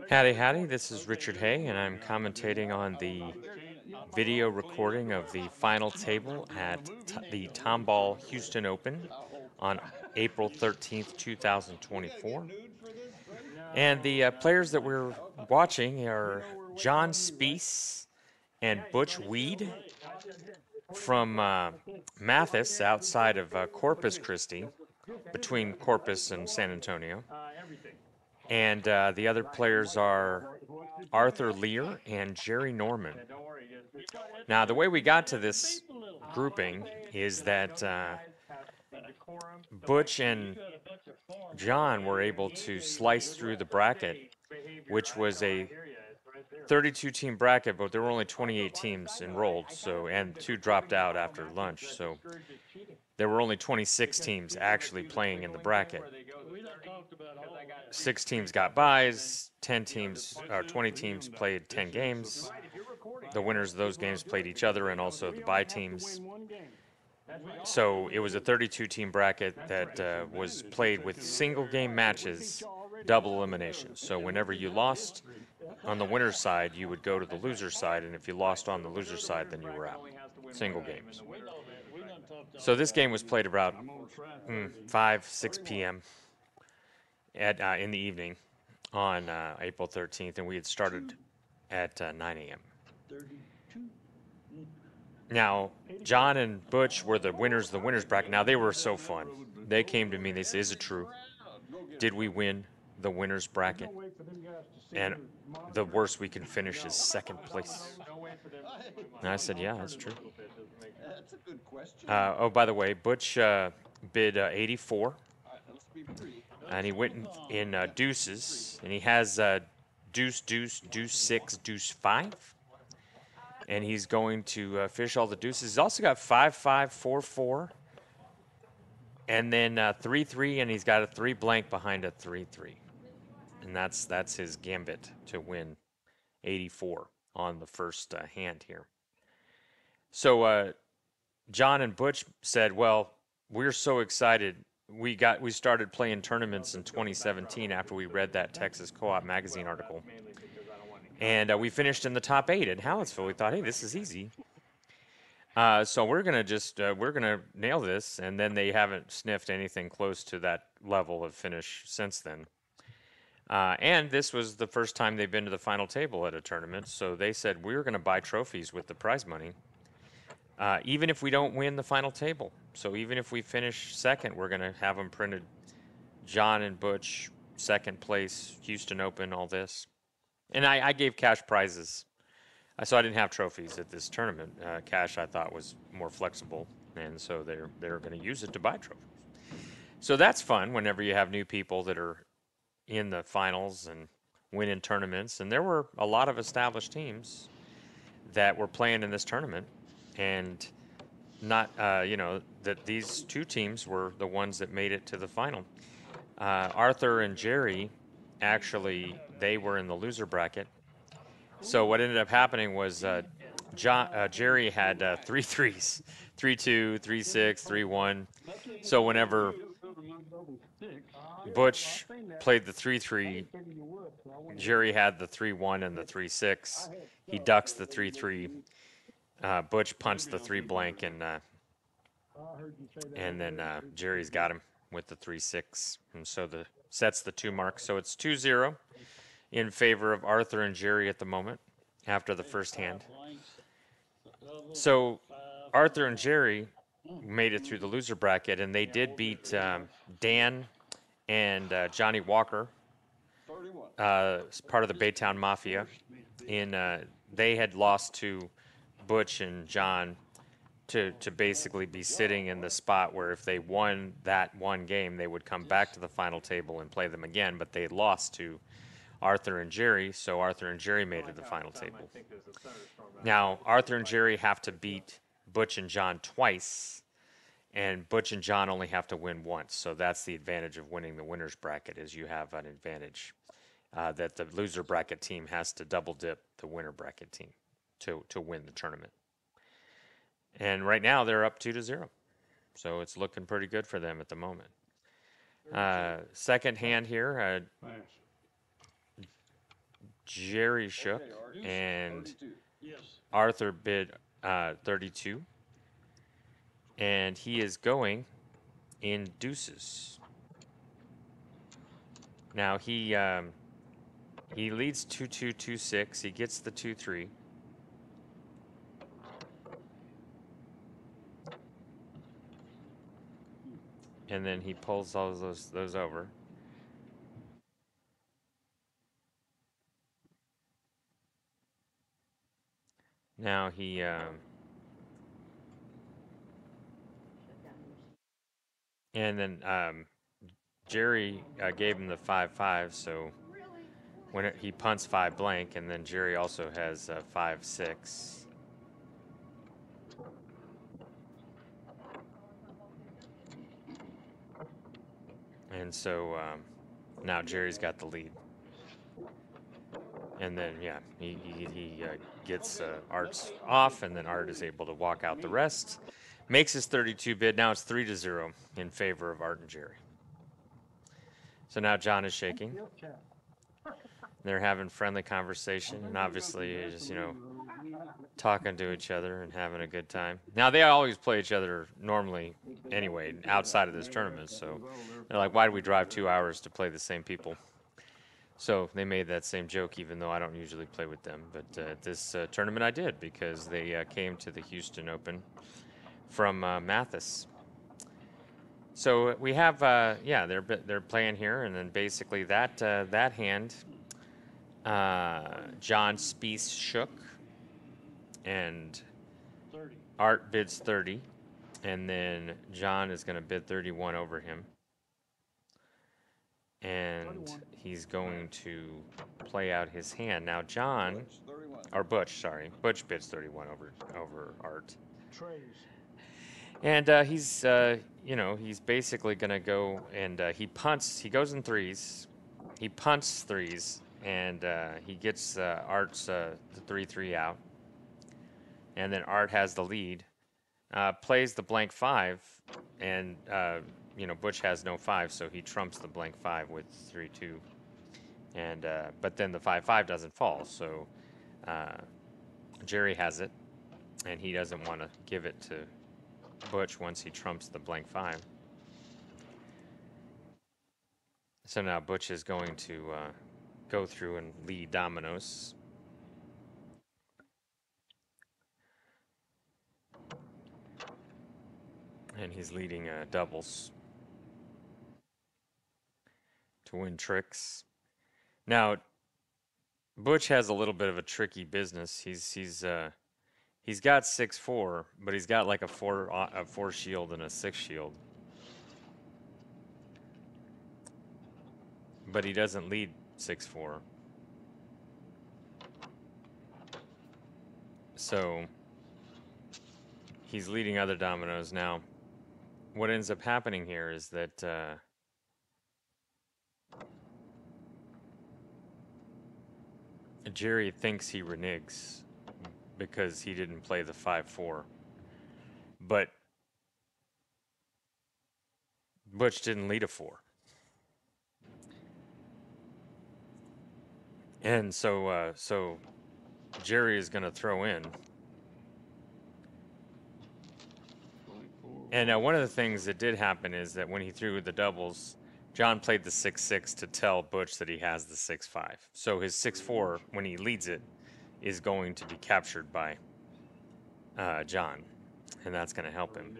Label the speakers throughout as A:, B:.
A: Howdy, howdy. This is Richard Hay, and I'm commentating on the video recording of the final table at the Tomball Houston Open on April 13th, 2024. And the players that we're watching are John Spiess and Butch Weed from Mathis, outside of Corpus Christi, between Corpus and San Antonio. And the other players are Arthur Liere and Jerry Norman. Now, the way we got to this grouping is that Butch and John were able to slice through the bracket, which was a 32-team bracket, but there were only 28 teams enrolled, and 2 dropped out after lunch, so there were only 26 teams actually playing in the bracket. 6 teams got byes, 10 teams or 20 teams played 10 games. The winners of those games played each other and also the bye teams. So it was a 32-team bracket that was played with single game matches, double elimination. So whenever you lost on the winner's side, you would go to the loser's side, and if you lost on the loser's side, then you were out. Single games. So this game was played about 5, 6 p.m. In the evening on April 13th, and we had started at 9 a.m. Now, John and Butch were the winners of the winners bracket. Now, they were so fun. They came to me and they said, "Is it true? Did we win the winners bracket? And the worst we can finish is second place." And I said, "Yeah, that's true."
B: That's a good question.
A: Oh, by the way, Butch bid 84. And he went in deuces, and he has deuce, deuce, deuce 6, deuce 5. And he's going to fish all the deuces. He's also got 5, 5, 4, 4. And then 3, 3, and he's got a 3 blank behind a 3, 3. And that's his gambit to win 84 on the first hand here. So John and Butch said, "Well, we're so excited. We started playing tournaments in 2017 after we read that Texas Co-op magazine article, and we finished in the top 8 at Hallettsville. We thought, hey, this is easy. So we're gonna nail this." And then they haven't sniffed anything close to that level of finish since then. And this was the first time they've been to the final table at a tournament. So they said, we're going to buy trophies with the prize money, even if we don't win the final table. So even if we finish second, we're going to have them printed. John and Butch, second place, Houston Open, all this. And I gave cash prizes. So I didn't have trophies at this tournament. Cash, I thought, was more flexible. And so they're going to use it to buy trophies. So that's fun whenever you have new people that are in the finals and winning tournaments. And there were a lot of established teams that were playing in this tournament. And not, that these 2 teams were the ones that made it to the final. Arthur and Jerry, actually, they were in the loser bracket. So what ended up happening was Jerry had 3 threes, 3-2, 3-6, 3-1. So whenever Butch played the 3-3, Jerry had the 3-1 and the 3-6. He ducks the 3-3. Butch punched the 3 blank, and then Jerry's got him with the 3-6, and so sets the 2 mark. So it's 2-0 in favor of Arthur and Jerry at the moment after the first hand. So Arthur and Jerry made it through the loser bracket, and they did beat Dan and Johnny Walker, part of the Baytown Mafia. They had lost to Butch and John to basically be sitting in the spot where if they won that one game, they would come back to the final table and play them again. But they lost to Arthur and Jerry, so Arthur and Jerry made it to the final table. Now, Arthur and Jerry have to beat Butch and John twice, and Butch and John only have to win once. So that's the advantage of winning the winner's bracket, is you have an advantage that the loser bracket team has to double dip the winner bracket team to win the tournament. And right now they're up 2-0. So it's looking pretty good for them at the moment. Second hand here, Jerry shook, and Arthur bid 32. And he is going in deuces. Now he leads 2-2-2-6. He gets the 2-3. And then he pulls all those over. Now he and then Jerry gave him the 5-5, so when he punts 5 blank, and then Jerry also has 5-6. And so now Jerry's got the lead. And then, yeah, he gets Art's off, and then Art is able to walk out the rest. Makes his 32 bid. Now it's 3-0 in favor of Art and Jerry. So now John is shaking. They're having friendly conversation, and obviously just, talking to each other and having a good time. Now, they always play each other normally anyway, outside of this tournament. So they're like, why do we drive 2 hours to play the same people? So they made that same joke, even though I don't usually play with them. But this tournament I did, because they came to the Houston Open from Mathis. So we have, they're playing here, and then basically that hand, John Spiess shook, and Art bids 30, and then John is going to bid 31 over him. And he's going to play out his hand. Now Butch bids 31 over Art. And he's basically going to go, and he punts. He goes in threes. He punts threes, and he gets Art's the 3-3 out. And then Art has the lead. Plays the blank 5, and Butch has no 5, so he trumps the blank 5 with 3-2. And but then the 5-5 doesn't fall, so Jerry has it, and he doesn't want to give it to Butch once he trumps the blank 5. So now Butch is going to go through and lead dominoes. And he's leading doubles to win tricks. Now, Butch has a little bit of a tricky business. He's got 6-4, but he's got like a 4 shield and a 6 shield. But he doesn't lead 6-4. So he's leading other dominoes now. What ends up happening here is that Jerry thinks he reneges because he didn't play the 5-4. But Butch didn't lead a 4. And so Jerry is going to throw in. And one of the things that did happen is that when he threw the doubles, John played the 6-6 to tell Butch that he has the 6-5. So his 6-4, when he leads it, is going to be captured by John, and that's going to help him.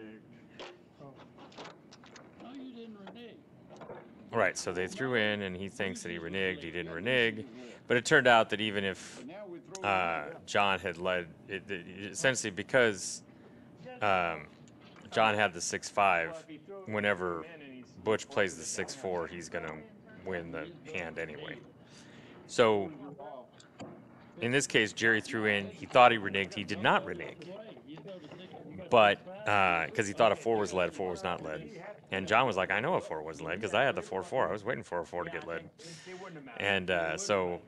A: Right, so they threw in, and he thinks that he reneged. He didn't renege. But it turned out that even if John had led, essentially because John had the 6-5, whenever Butch plays the 6-4, he's going to win the hand anyway. So in this case, Jerry threw in. He thought he reneged. He did not renege. But because he thought a 4 was led, 4 was not led. And John was like, I know a 4 wasn't led because I had the 4-4. I was waiting for a 4 to get led. And so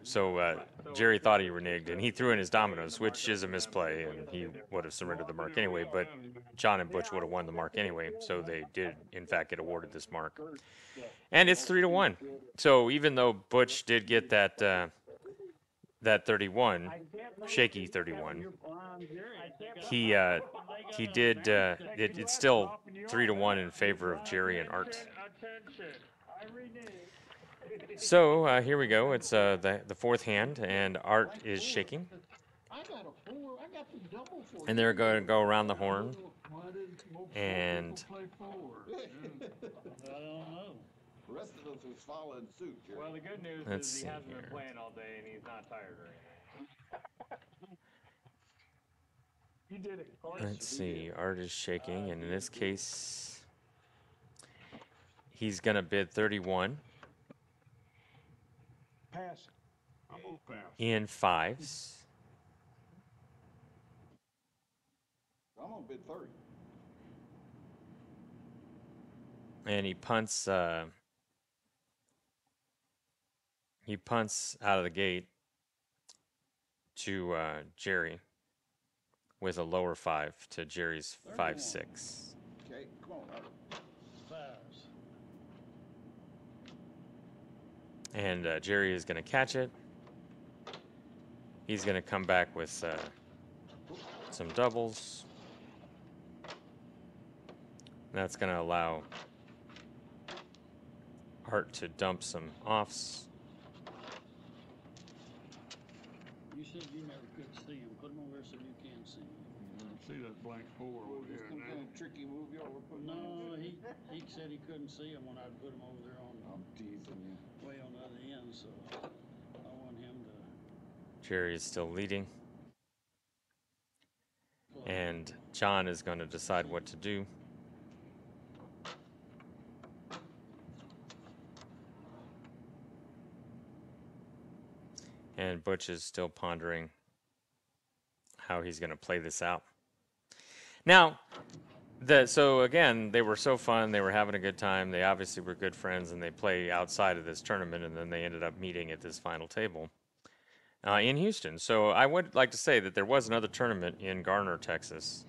A: Jerry thought he reneged, and he threw in his dominoes, which is a misplay, and he would have surrendered the mark anyway. But John and Butch would have won the mark anyway, so they did, in fact, get awarded this mark. And it's 3-1. So even though Butch did get that 31, shaky 31, he did. It's still 3-1 in favor of Jerry and Art. So here we go. It's the fourth hand, and Art is shaking. And they're going to go around the horn. And
B: I don't know. The rest of us is following suit, Jerry.
C: Well, the good news
A: let's
C: is he
A: see
C: hasn't
A: here.
C: been playing all day and he's not tired or anything. You did it.
A: Let's see. Art is shaking, and in this case, he's going to bid 31
C: Pass. I'm gonna pass.
A: in fives.
B: I'm gonna bid 30.
A: And he punts out of the gate to Jerry with a lower 5 to Jerry's 5-6.
B: Okay, come on, Art.
C: Fives.
A: And Jerry is going to catch it. He's going to come back with some doubles. That's going to allow Art to dump some offs.
D: You said you never could see him. Put him over there so you can see him.
C: See that blank 4 over
B: Just
C: here.
B: some kind of tricky move y'all were putting on.
D: No, he said he couldn't see him when I'd put him over there on
B: I'm teasing you.
D: way on the other end, so I want him to.
A: Jerry is still leading. And John is going to decide what to do. And Butch is still pondering how he's going to play this out. Now, so again, they were so fun. They were having a good time. They obviously were good friends, and they play outside of this tournament, and then they ended up meeting at this final table in Houston. So I would like to say that there was another tournament in Garner, Texas,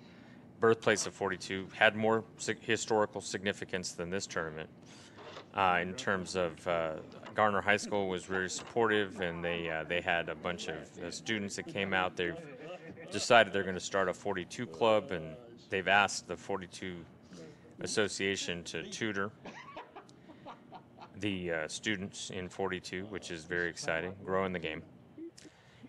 A: birthplace of 42, had more historical significance than this tournament. In terms of Garner High School was very supportive, and they had a bunch of students that came out. They've decided they're going to start a 42 club, and they've asked the 42 Association to tutor the students in 42, which is very exciting, growing the game.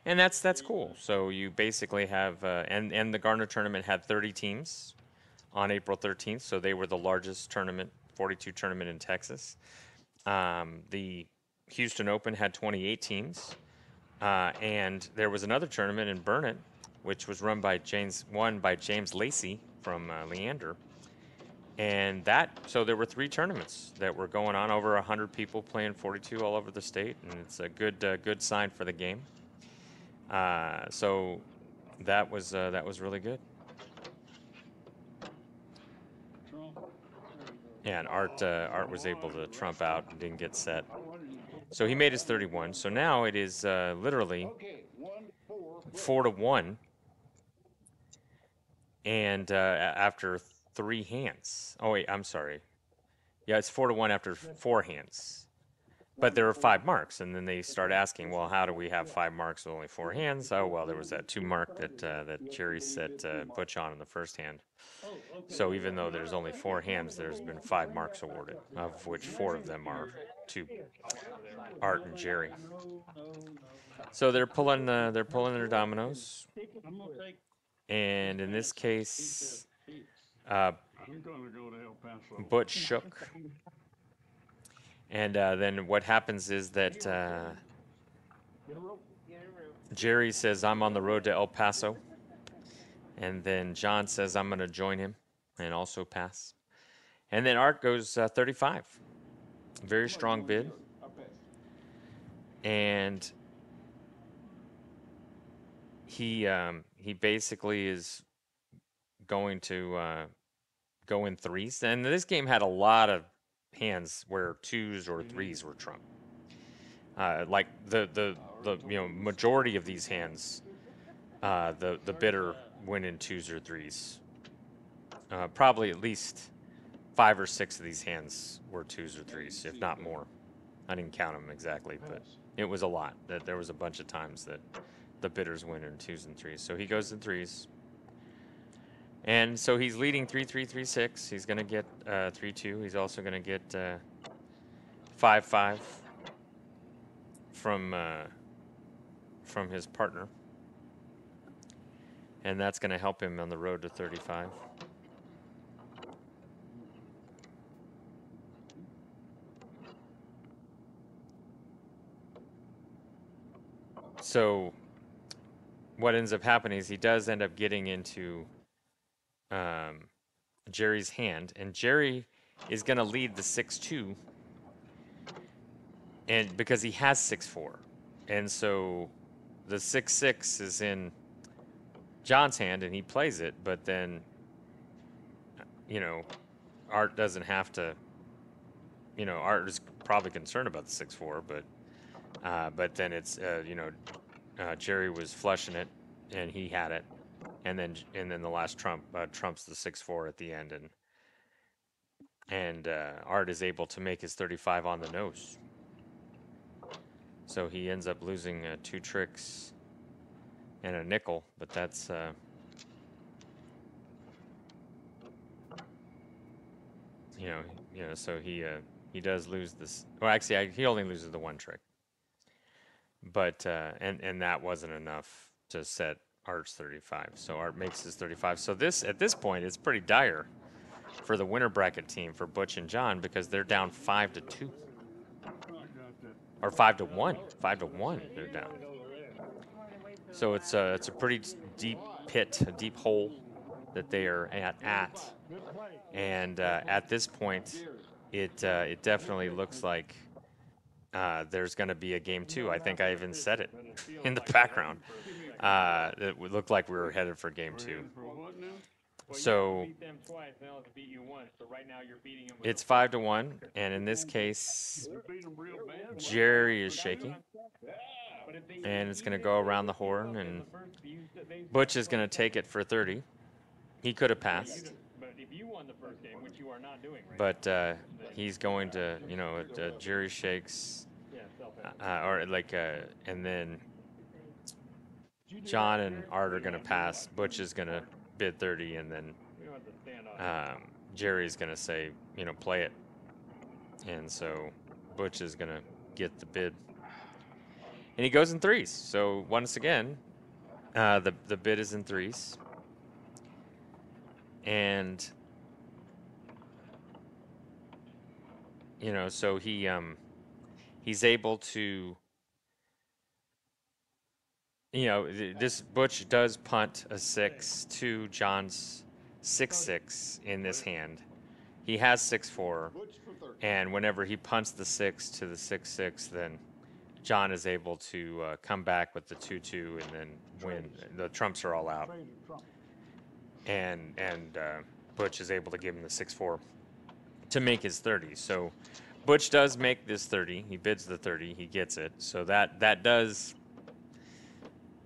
A: And that's cool. So you basically have, and the Garner tournament had 30 teams on April 13th, so they were the largest tournament, 42 tournament in Texas. The Houston Open had 28 teams, and there was another tournament in Burnet, which was won by James Lacey from Leander. And so there were 3 tournaments that were going on, over 100 people playing 42 all over the state, and it's a good sign for the game. So that was really good. Yeah, and Art was able to trump out and didn't get set. So he made his 31. So now it is literally 4-1. And after 3 hands. Oh, wait, I'm sorry. Yeah, it's 4-1 after 4 hands. But there were 5 marks, and then they start asking, well, how do we have 5 marks with only 4 hands? Oh, well, there was that 2 mark that Jerry set Butch on in the first hand. So even though there's only 4 hands, there's been 5 marks awarded, of which 4 of them are to Art and Jerry. So they're pulling their dominoes, and in this case, Butch shook. And then what happens is that Jerry says, I'm on the road to El Paso. And then John says, I'm going to join him and also pass. And then Art goes 35. Very strong bid. And he basically is going to go in threes. And this game had a lot of hands where twos or threes were trump. Like the majority of these hands, the bidder went in twos or threes. Probably at least 5 or 6 of these hands were twos or threes, if not more. I didn't count them exactly, but it was a lot. That there was a bunch of times that the bidders win in twos and threes. So he goes in threes. And so he's leading 3-3-3-6. He's going to get 3-2. He's also going to get 5-5 from his partner. And that's going to help him on the road to 35. So what ends up happening is he does end up getting into Jerry's hand, and Jerry is going to lead the 6-2, and because he has 6-4, and so the 6-6 is in John's hand, and he plays it. But then, Art doesn't have to. Art is probably concerned about the 6-4, but then it's Jerry was flushing it, and he had it. And then the last trump trumps the 6-4 at the end, and Art is able to make his 35 on the nose. So he ends up losing 2 tricks and a nickel, but that's so he does lose this. Well, actually, he only loses the 1 trick, but and that wasn't enough to set Art's 35. So Art makes his 35. So at this point, it's pretty dire for the winner bracket team for Butch and John, because they're down 5-2 or 5-1. 5-1 they're down. So it's a pretty deep pit, a deep hole that they are at. And at this point, it definitely looks like there's going to be a game 2. I think I even said it in the background. It looked like we were headed for game 2. So it's 5-1, and in this case, Jerry is shaking, and it's going to go around the horn, and Butch is going to take it for 30. He could have passed, but he's going to, Jerry shakes, and then John and Art are going to pass. Butch is going to bid 30, and then Jerry's going to say, play it. And so Butch is going to get the bid. And he goes in threes. So once again, the bid is in threes. And, so he's able to, this Butch does punt a 6 to John's 6-6 in this hand. He has 6-4, and whenever he punts the 6 to the 6-6, then John is able to come back with the 2-2 and then win. The trumps are all out, and Butch is able to give him the 6-4 to make his 30. So Butch does make this 30. He bids the 30. He gets it. So that does,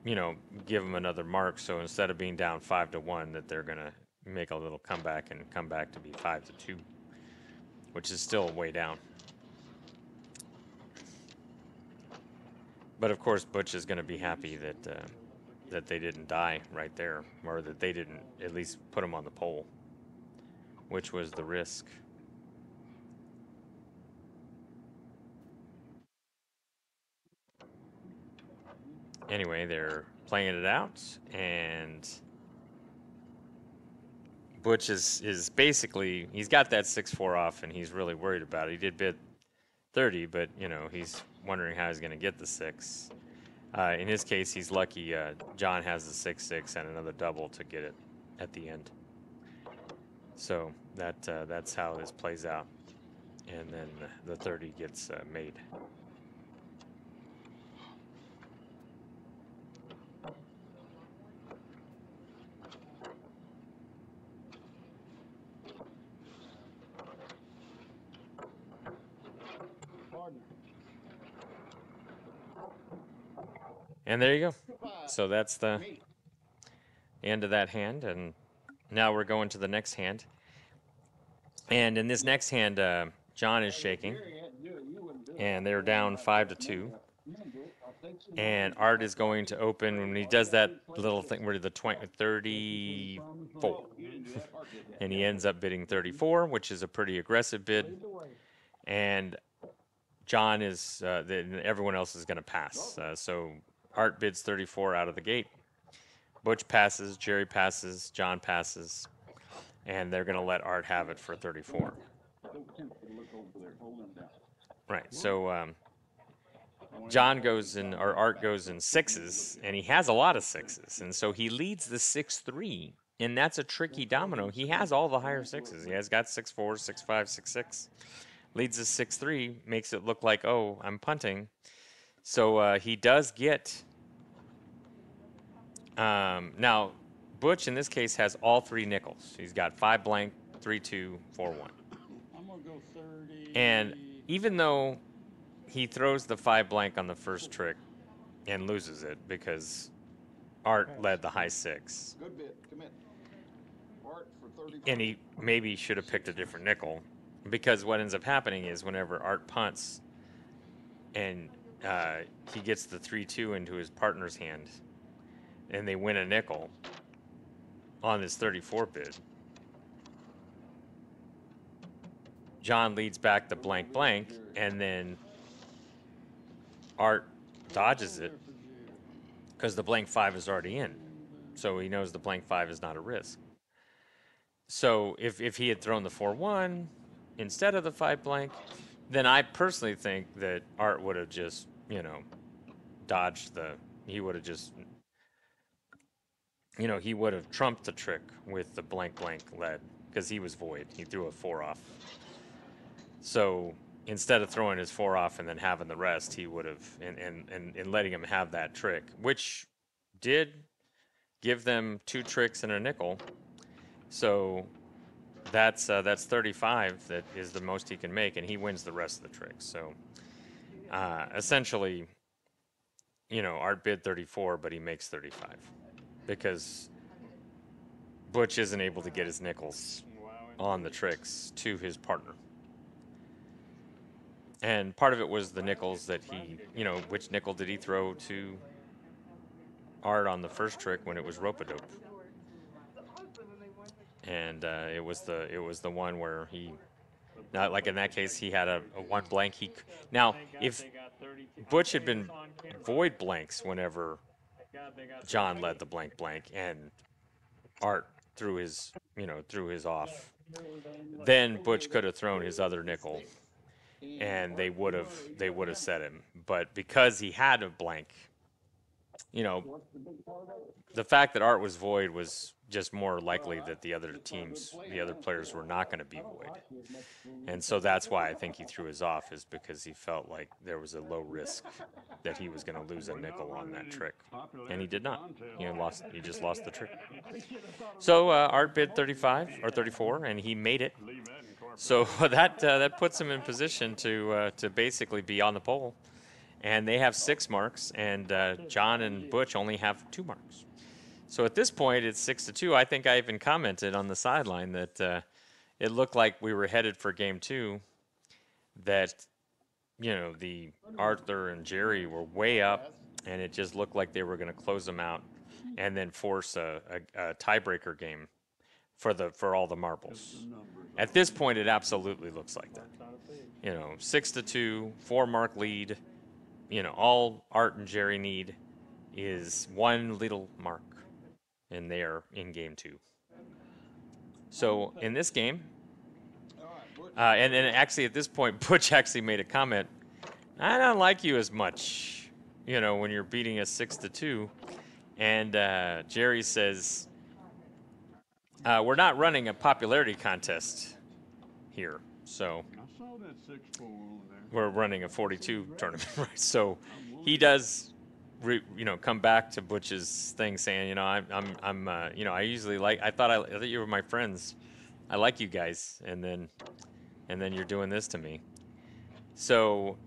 A: give him another mark. So instead of being down 5-1, that they're gonna make a little comeback and come back to be 5-2, which is still way down. But of course, Butch is going to be happy that they didn't die right there, or that they didn't at least put him on the pole, which was the risk. Anyway, they're playing it out, and Butch is basically, he's got that 6-4 off, and he's really worried about it. He did bid 30, but he's wondering how he's going to get the 6. In his case, he's lucky John has the 6-6 and another double to get it at the end. So that's how this plays out, and then the 30 gets made. And there you go. So that's the end of that hand, and now we're going to the next hand. And in this next hand, John is shaking, and they're down 5-2. And Art is going to open when he does that little thing where the 34, and he ends up bidding 34, which is a pretty aggressive bid. And John is everyone else is going to pass. So Art bids 34 out of the gate. Butch passes, Jerry passes, John passes, and they're going to let Art have it for 34. Right. So John goes in, or Art goes in sixes, and he has a lot of sixes, and so he leads the 6-3, and that's a tricky domino. He has all the higher sixes. He has got 6-4, 6-5, 6-6. Leads the 6-3, makes it look like, oh, I'm punting. So he does get. Now, Butch in this case has all 3 nickels. He's got 5 blank, 3-2, 4-1.
D: I'm gonna go 30.
A: And even though he throws the 5 blank on the first trick and loses it because Art led the high 6.
B: Good bid. Commit. Art for 35.
A: And he maybe should have picked a different nickel, because what ends up happening is whenever Art punts and he gets the 3-2 into his partner's hand and they win a nickel on this 34 bid, John leads back the blank blank, and then Art dodges it because the blank 5 is already in. So he knows the blank 5 is not a risk. So if he had thrown the 4-1 instead of the 5 blank, then I personally think that Art would have just, dodged he would have just, he would have trumped the trick with the blank blank lead because he was void. He threw a 4 off. So instead of throwing his 4 off and then having the rest, he would have, and letting him have that trick, which did give them 2 tricks and a nickel. So that's 35. That is the most he can make, and he wins the rest of the tricks. So essentially, Art bid 34, but he makes 35 because Butch isn't able to get his nickels on the tricks to his partner. And part of it was the nickels that he, which nickel did he throw to Art on the first trick when it was rope-a-dope? And it was the one where he, not like in that case, he had a 1 blank. Now, if Butch had been void blanks whenever John led the blank blank and Art threw his off, then Butch could have thrown his other nickel, and they would have set him. But because he had a blank, the fact that Art was void was just more likely that the other players were not going to be void. And so that's why I think he threw his off, is because he felt like there was a low risk that he was going to lose a nickel on that trick. And he did not. He just lost the trick. So Art bid 35 or 34, and he made it. So that puts him in position to basically be on the pole. And they have 6 marks, and John and Butch only have 2 marks. So at this point, it's 6-2. I think I even commented on the sideline that it looked like we were headed for game 2, that, the Arthur and Jerry were way up, and it just looked like they were going to close them out and then force a tiebreaker game for all the marbles. At this point, it absolutely looks like that. 6-2, 4-mark lead. All Art and Jerry need is 1 little mark, and they are in game 2. So in this game, and actually at this point, Butch actually made a comment. I don't like you as much, when you're beating us 6-2. And Jerry says, we're not running a popularity contest here, so we're running a 42 tournament, right? So he does, come back to Butch's thing saying, I usually I thought you were my friends. I like you guys, and then you're doing this to me. So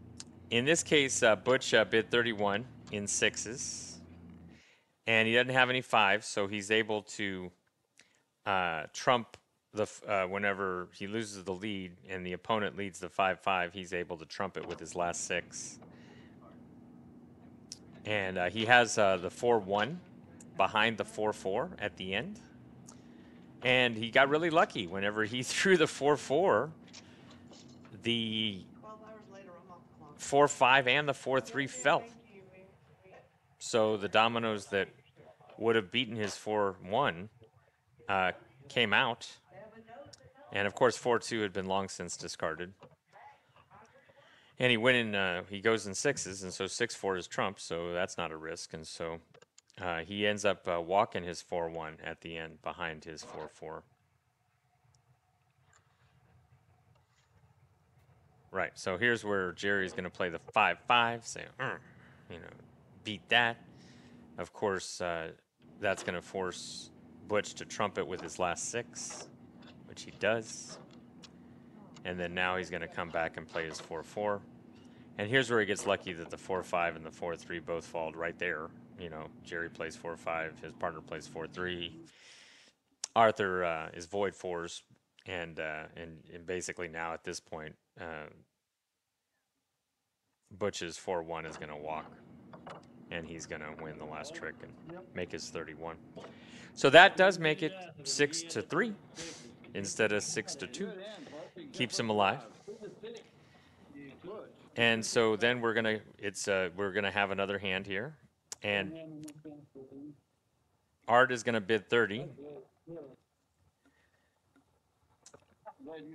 A: in this case, Butch bid 31 in sixes, and he doesn't have any fives, so he's able to trump the whenever he loses the lead and the opponent leads the 5-5, he's able to trump it with his last six. And he has the 4-1 behind the 4-4 at the end. And he got really lucky whenever he threw the 4-4. The 4-5 and the 4-3 fell. So the dominoes that would have beaten his 4-1 came out. And of course, 4-2 had been long since discarded. And he went in, he goes in sixes, and so 6-4 is trump, so that's not a risk. And so he ends up walking his 4-1 at the end behind his 4-4. Right, so here's where Jerry's going to play the 5-5, say, you know, beat that. Of course, that's going to force Butch to trump it with his last six, which he does. And then now he's going to come back and play his 4-4. And here's where he gets lucky that the 4-5 and the 4-3 both fall right there. You know, Jerry plays 4-5, his partner plays 4-3. Arthur is void fours, and basically now at this point, Butch's 4-1 is going to walk, and he's going to win the last trick and make his 31. So that does make it 6-3 instead of 6-2. Keeps him alive. And so then we're gonna have another hand here, and Art is gonna bid 30,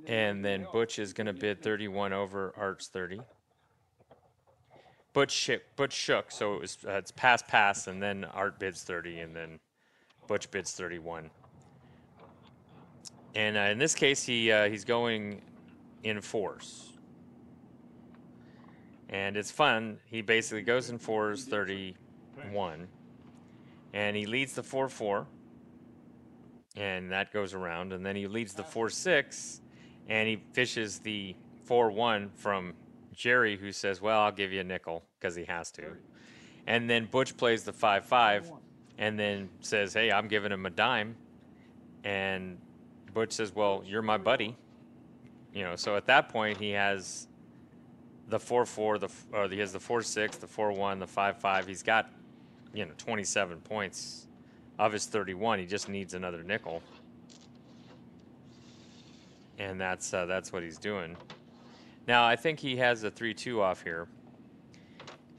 A: and then Butch is gonna bid 31 over Art's 30. Butch shook, so it was it's pass, and then Art bids 30, and then Butch bids 31. And in this case, he's going in fours. And it's fun. He basically goes in fours 31, and he leads the 4-4, and that goes around. And then he leads the 4-6, and he fishes the 4-1 from Jerry, who says, well, I'll give you a nickel, because he has to. And then Butch plays the 5-5, and then says, hey, I'm giving him a dime. And Butch says, well, you're my buddy. You know, so at that point, he has the 4-4, he has the 4-6, the 4-1, the 5-5. He's got, 27 points of his 31. He just needs another nickel, and that's what he's doing. Now I think he has a 3-2 off here,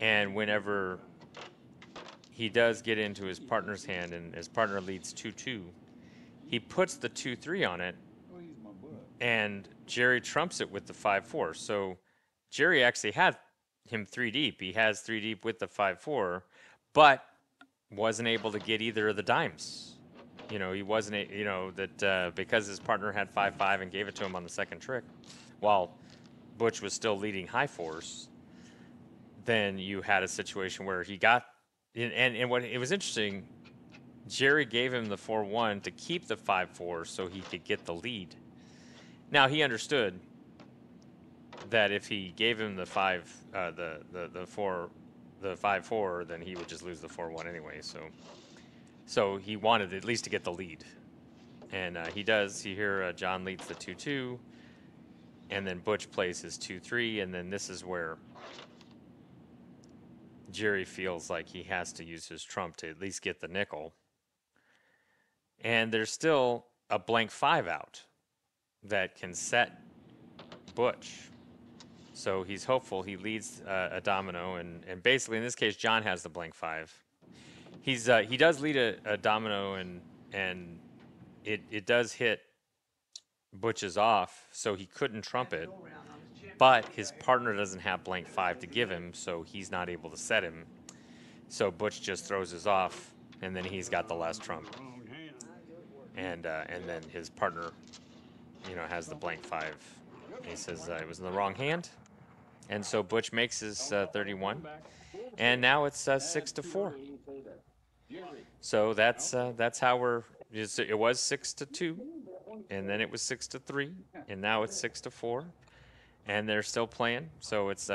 A: and whenever he does get into his partner's hand and his partner leads 2-2, he puts the 2-3 on it, and Jerry trumps it with the 5-4. So Jerry actually had him 3 deep. He has 3 deep with the 5-4, but wasn't able to get either of the dimes. He wasn't, because his partner had 5-5 and gave it to him on the second trick, while Butch was still leading high fours. Then you had a situation where he got, and what it was interesting, Jerry gave him the 4-1 to keep the 5-4 so he could get the lead. Now he understood that if he gave him the 5-4, then he would just lose the 4-1 anyway. So he wanted at least to get the lead, and he does. You hear John leads the 2-2, and then Butch plays his 2-3, and then this is where Jerry feels like he has to use his trump to at least get the nickel. And there's still a blank 5 out that can set Butch. So he's hopeful. He leads a domino, and basically in this case, John has the blank 5. He does lead a domino, and it does hit Butch's off, so he couldn't trump it. But his partner doesn't have blank 5 to give him, so he's not able to set him. So Butch just throws his off, and then he's got the last trump. And then his partner, has the blank 5. He says it was in the wrong hand. And so Butch makes his 31, and now it's 6-4. So that's how it was 6-2, and then it was 6-3, and now it's 6-4. and they're still playing. So it's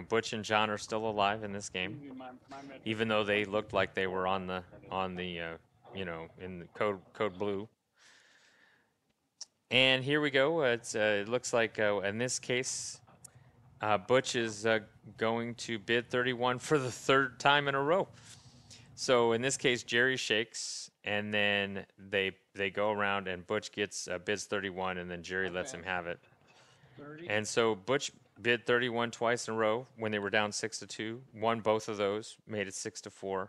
A: Butch and John are still alive in this game, even though they looked like they were on the in the code blue. And here we go. It looks like in this case, Butch is going to bid 31 for the third time in a row. So in this case, Jerry shakes, and then they go around, and Butch gets bids 31, and then Jerry lets him have it.
D: 30.
A: And so Butch bid 31 twice in a row when they were down 6-2. Won both of those, made it 6-4,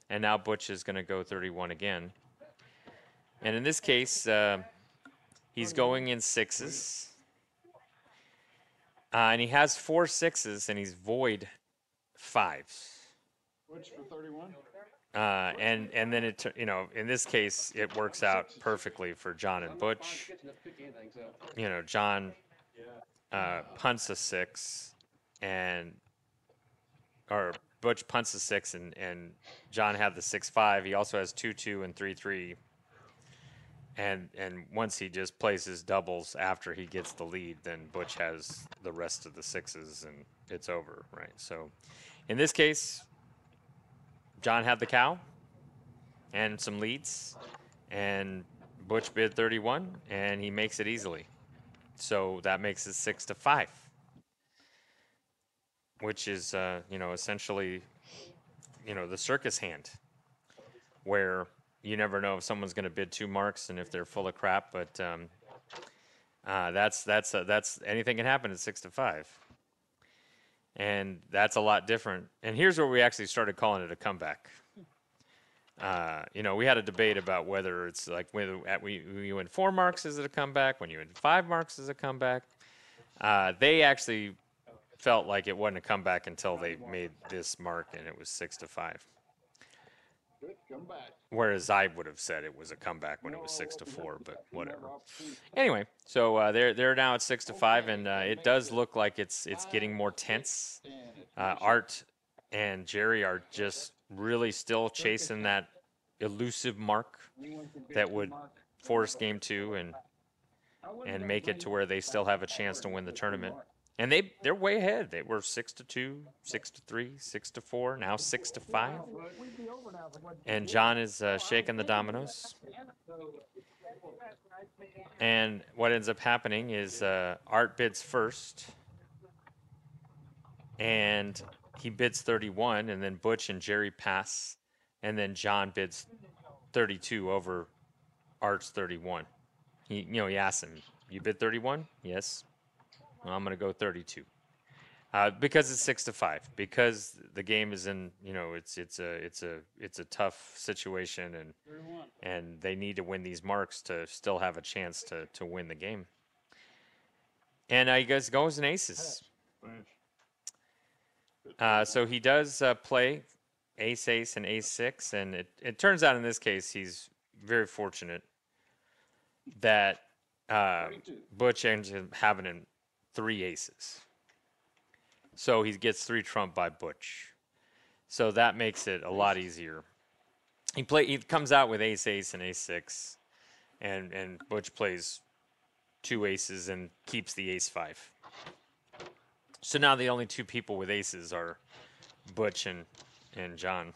A: and now Butch is going to go 31 again. And in this case, he's going in sixes, and he has 4 sixes, and he's void 5s.
B: Which for 31?
A: And then in this case, it works out perfectly for John and Butch. John punts a 6, or Butch punts a 6, and John had the 6-5. He also has 2-2 and 3-3. And once he just plays his doubles after he gets the lead, then Butch has the rest of the 6s, and it's over, right? So in this case, John had the cow and some leads, and Butch bid 31, and he makes it easily. So that makes it 6-5, which is, essentially, the circus hand, where you never know if someone's going to bid 2 marks and if they're full of crap, but that's anything can happen at 6-5. And that's a lot different. And here's where we actually started calling it a comeback. We had a debate about whether it's like when you win 4 marks, is it a comeback? When you win 5 marks, is it a comeback? They actually felt like it wasn't a comeback until they made this mark, and it was 6-5.
B: Good comeback.
A: Whereas I would have said it was a comeback when it was 6-4, but whatever. Anyway, so they're now at 6-5, and it does look like it's getting more tense. Art and Jerry are just really still chasing that elusive mark that would force game 2 and make it to where they still have a chance to win the tournament. And they're way ahead. They were 6-2, 6-3, 6-4, now 6-5. And John is shaking the dominoes. And what ends up happening is Art bids first, and he bids 31, and then Butch and Jerry pass, and then John bids 32 over Art's 31. He asks him, "You bid 31?" "Yes." "Well, I'm going to go 32." Because it's 6-5. Because the game is in, it's a tough situation, and they need to win these marks to still have a chance to win the game. And he goes in aces. So he does play ace-ace and ace-6, and it turns out in this case he's very fortunate that Butch ends up having 3 aces. So he gets 3 trumped by Butch. So that makes it a lot easier. He comes out with ace-ace and ace-6, and Butch plays 2 aces and keeps the ace-5. So now the only 2 people with aces are Butch and John.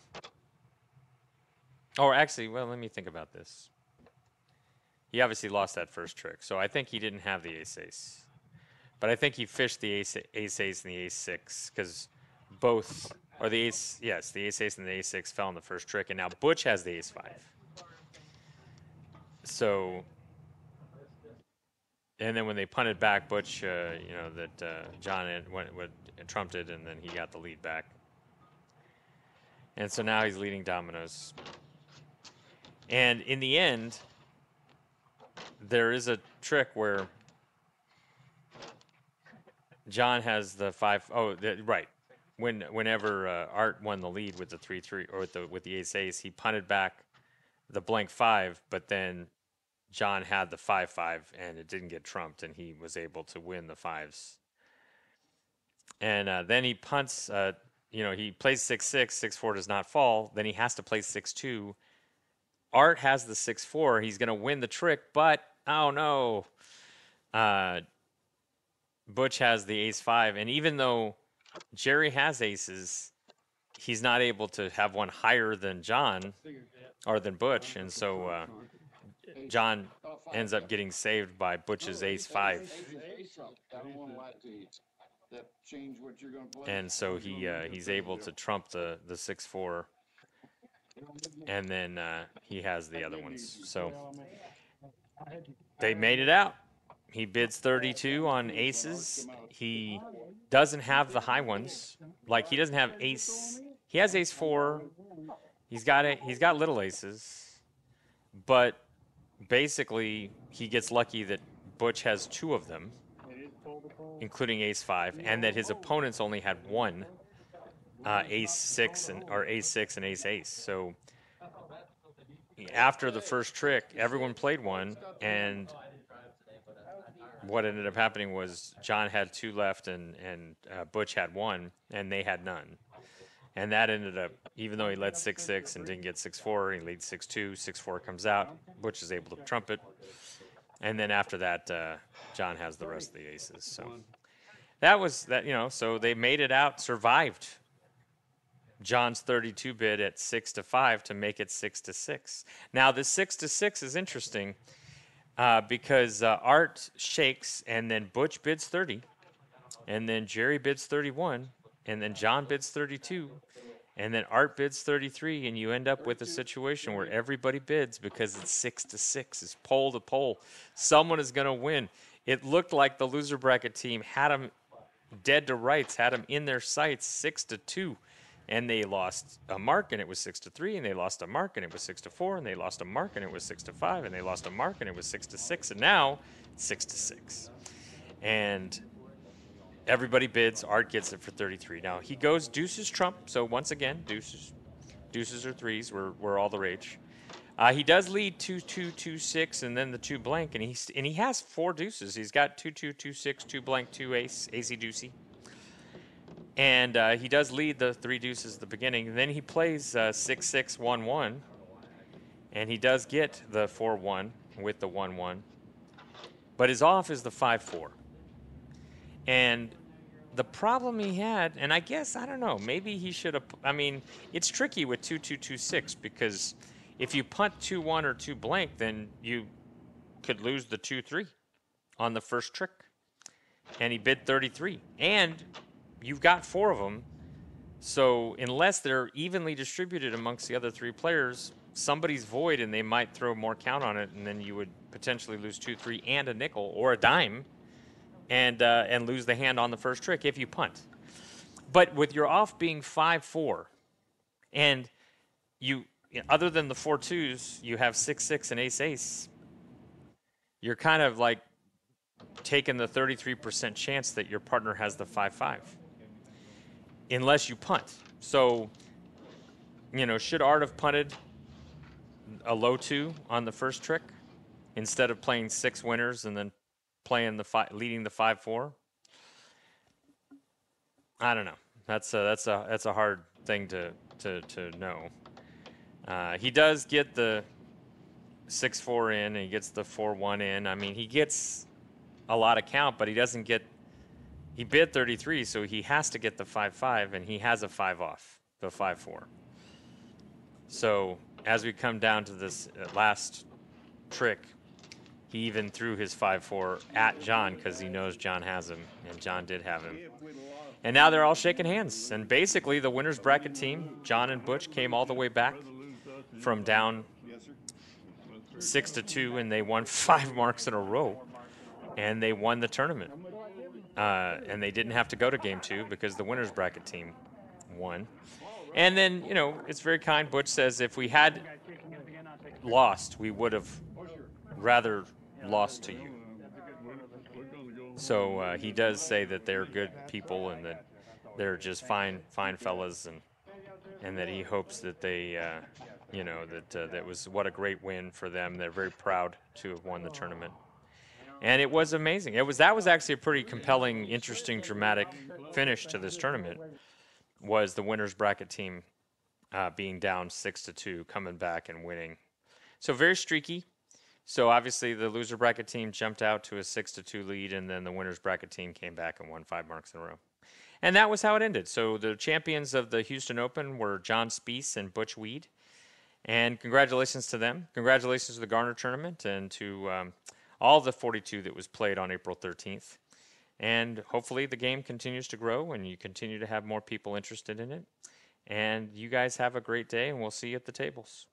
A: Or actually, well, let me think about this. He obviously lost that first trick, so I think he didn't have the ace-ace. But I think he fished the ace-ace and the ace-6, because both, or the ace-ace and the ace-6 fell in the first trick, and now Butch has the ace-5. So, and then when they punted back, Butch, John went trumped it, and then he got the lead back. And so now he's leading dominoes. And in the end, there is a trick where John has the 5. Oh, right. Whenever Art won the lead with the 3-3 or with the ace-ace, he punted back the blank 5, but then John had the 5-5, and it didn't get trumped, and he was able to win the 5s. And then he punts. He plays 6-6. 6-4 does not fall. Then he has to play 6-2. Art has the 6-4. He's going to win the trick, but oh no. Butch has the ace-5, and even though Jerry has aces, he's not able to have one higher than John or than Butch, and so John ends up getting saved by Butch's ace-5. And so he's able to trump the 6-4, and then he has the other ones. So they made it out. He bids 32 on aces. He doesn't have the high ones. Like, he doesn't have ace. He has ace-4. He's got little aces, but basically he gets lucky that Butch has 2 of them, including ace-5, and that his opponents only had 1 ace-6 or ace-6 and ace-ace. So after the first trick, everyone played one, and what ended up happening was John had 2 left, and Butch had 1, and they had none. And that ended up, even though he led 6-6 and didn't get 6-4, he leads 6-2. 6-4 comes out. Butch is able to trump it. And then after that, John has the rest of the aces. So that was that. So they made it out, survived John's 32 bid at 6-5 to make it 6-6. Now the 6-6 is interesting because Art shakes, and then Butch bids 30, and then Jerry bids 31, and then John bids 32, and then Art bids 33, and you end up with a situation where everybody bids because it's 6-6. It's pole to pole. Someone is going to win. It looked like the loser bracket team had them dead to rights, had them in their sights 6-2, and they lost a mark, and it was 6-3, and they lost a mark, and it was 6-4, and they lost a mark, and it was 6-5, and they lost a mark, and it was 6-6, and now it's 6-6. And everybody bids. Art gets it for 33. Now he goes deuces trump. So once again, deuces or threes were all the rage. He does lead 2-2, 2-6, and then the 2 blank, and he has 4 deuces. He's got 2-2, 2-6, 2 blank, 2 ace, ace deucey. And he does lead the 3 deuces at the beginning. And then he plays 6-6, 1-1, and he does get the 4-1 with the 1-1. But his off is the 5-4. And the problem he had, and I guess, I don't know, maybe he should have, I mean, it's tricky with 2-2, 2-6, because if you punt 2-1 or 2 blank, then you could lose the 2-3 on the first trick. And he bid 33. And you've got 4 of them, so unless they're evenly distributed amongst the other 3 players, somebody's void and they might throw more count on it, and then you would potentially lose 2-3 and a nickel or a dime, and lose the hand on the first trick if you punt. But with your off being 5-4, and you, other than the 4-2s, you have 6-6 and ace-ace, you're kind of like taking the 33% chance that your partner has the 5-5, unless you punt. So, should Art have punted a low 2 on the first trick instead of playing 6 winners and then playing leading the 5-4? I don't know. That's a hard thing to know. He does get the 6-4 in, and he gets the 4-1 in. I mean, he gets a lot of count, but he doesn't get. He bid 33, so he has to get the 5-5, and he has a 5 off, the 5-4. So as we come down to this last trick, he even threw his 5-4 at John because he knows John has him, and John did have him. And now they're all shaking hands. And basically, the winner's bracket team, John and Butch, came all the way back from down 6-2, and they won 5 marks in a row. And they won the tournament. And they didn't have to go to game 2 because the winner's bracket team won. And then, it's very kind. Butch says if we had lost, we would have rather lost to you. So he does say that they're good people and that they're just fine fellas, and that he hopes that they, that was what a great win for them. They're very proud to have won the tournament. And it was amazing. That was actually a pretty compelling, interesting, dramatic finish to this tournament. Was the winner's bracket team being down 6-2, coming back and winning. So very streaky. So obviously the loser bracket team jumped out to a 6-2 lead, and then the winners bracket team came back and won 5 marks in a row. And that was how it ended. So the champions of the Houston Open were John Spiess and Butch Weed. And congratulations to them. Congratulations to the Garner tournament and to all the 42 that was played on April 13th. And hopefully the game continues to grow and you continue to have more people interested in it. And you guys have a great day, and we'll see you at the tables.